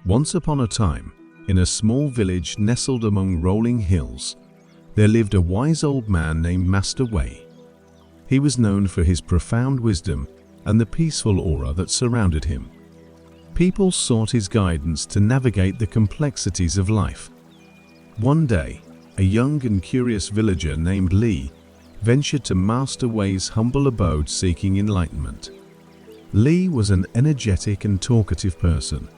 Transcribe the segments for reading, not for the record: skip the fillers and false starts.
Once upon a time, in a small village nestled among rolling hills, there lived a wise old man named Master Wei. He was known for his profound wisdom and the peaceful aura that surrounded him. People sought his guidance to navigate the complexities of life. One day, a young and curious villager named Li ventured to Master Wei's humble abode seeking enlightenment. Li was an energetic and talkative person,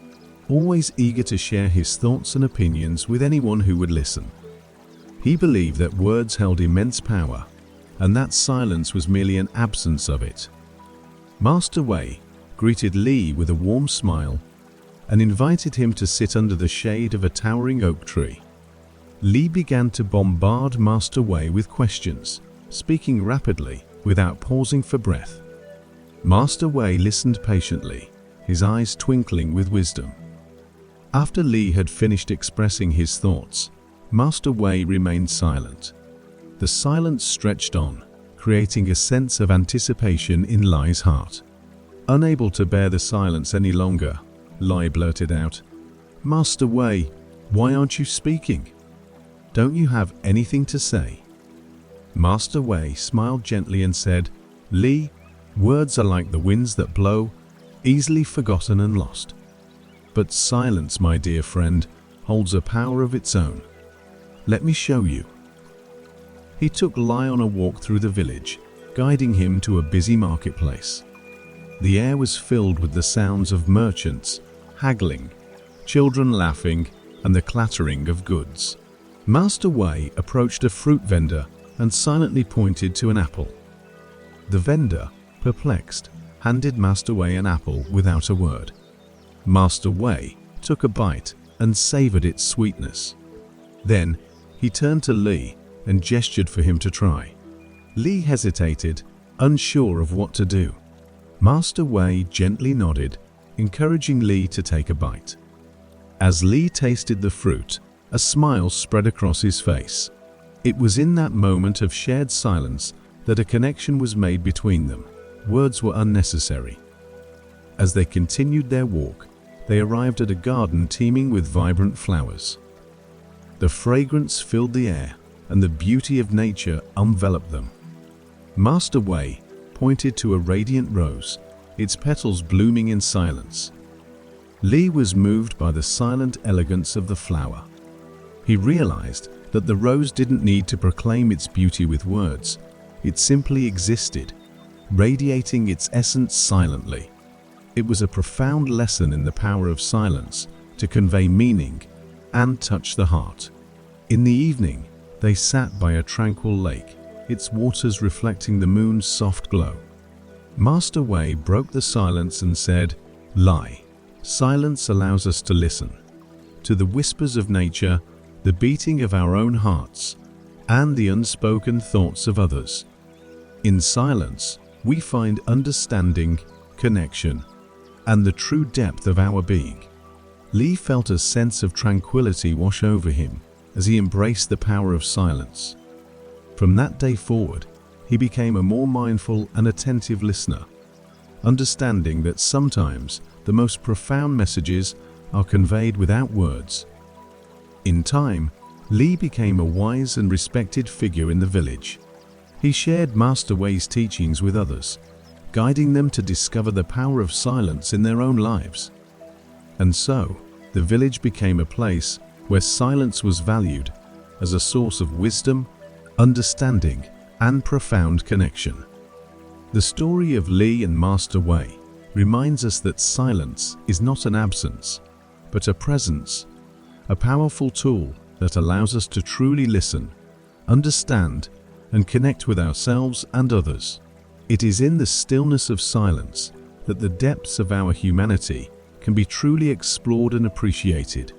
always eager to share his thoughts and opinions with anyone who would listen. He believed that words held immense power, and that silence was merely an absence of it. Master Wei greeted Li with a warm smile and invited him to sit under the shade of a towering oak tree. Li began to bombard Master Wei with questions, speaking rapidly without pausing for breath. Master Wei listened patiently, his eyes twinkling with wisdom. After Li had finished expressing his thoughts, Master Wei remained silent. The silence stretched on, creating a sense of anticipation in Li's heart. Unable to bear the silence any longer, Li blurted out, "Master Wei, why aren't you speaking? Don't you have anything to say?" Master Wei smiled gently and said, "Li, words are like the winds that blow, easily forgotten and lost. But silence, my dear friend, holds a power of its own. Let me show you." He took Li on a walk through the village, guiding him to a busy marketplace. The air was filled with the sounds of merchants haggling, children laughing, and the clattering of goods. Master Wei approached a fruit vendor and silently pointed to an apple. The vendor, perplexed, handed Master Wei an apple without a word. Master Wei took a bite and savored its sweetness. Then he turned to Li and gestured for him to try. Li hesitated, unsure of what to do. Master Wei gently nodded, encouraging Li to take a bite. As Li tasted the fruit, a smile spread across his face. It was in that moment of shared silence that a connection was made between them. Words were unnecessary. As they continued their walk, they arrived at a garden teeming with vibrant flowers. The fragrance filled the air, and the beauty of nature enveloped them. Master Wei pointed to a radiant rose, its petals blooming in silence. Li was moved by the silent elegance of the flower. He realized that the rose didn't need to proclaim its beauty with words. It simply existed, radiating its essence silently. It was a profound lesson in the power of silence to convey meaning and touch the heart. In the evening, they sat by a tranquil lake, its waters reflecting the moon's soft glow. Master Wei broke the silence and said, "Li, silence allows us to listen to the whispers of nature, the beating of our own hearts, and the unspoken thoughts of others. In silence, we find understanding, connection, and the true depth of our being." Li felt a sense of tranquility wash over him as he embraced the power of silence. From that day forward, he became a more mindful and attentive listener, understanding that sometimes the most profound messages are conveyed without words. In time, Li became a wise and respected figure in the village. He shared Master Wei's teachings with others, guiding them to discover the power of silence in their own lives. And so, the village became a place where silence was valued as a source of wisdom, understanding, and profound connection. The story of Li and Master Wei reminds us that silence is not an absence, but a presence, a powerful tool that allows us to truly listen, understand, and connect with ourselves and others. It is in the stillness of silence that the depths of our humanity can be truly explored and appreciated.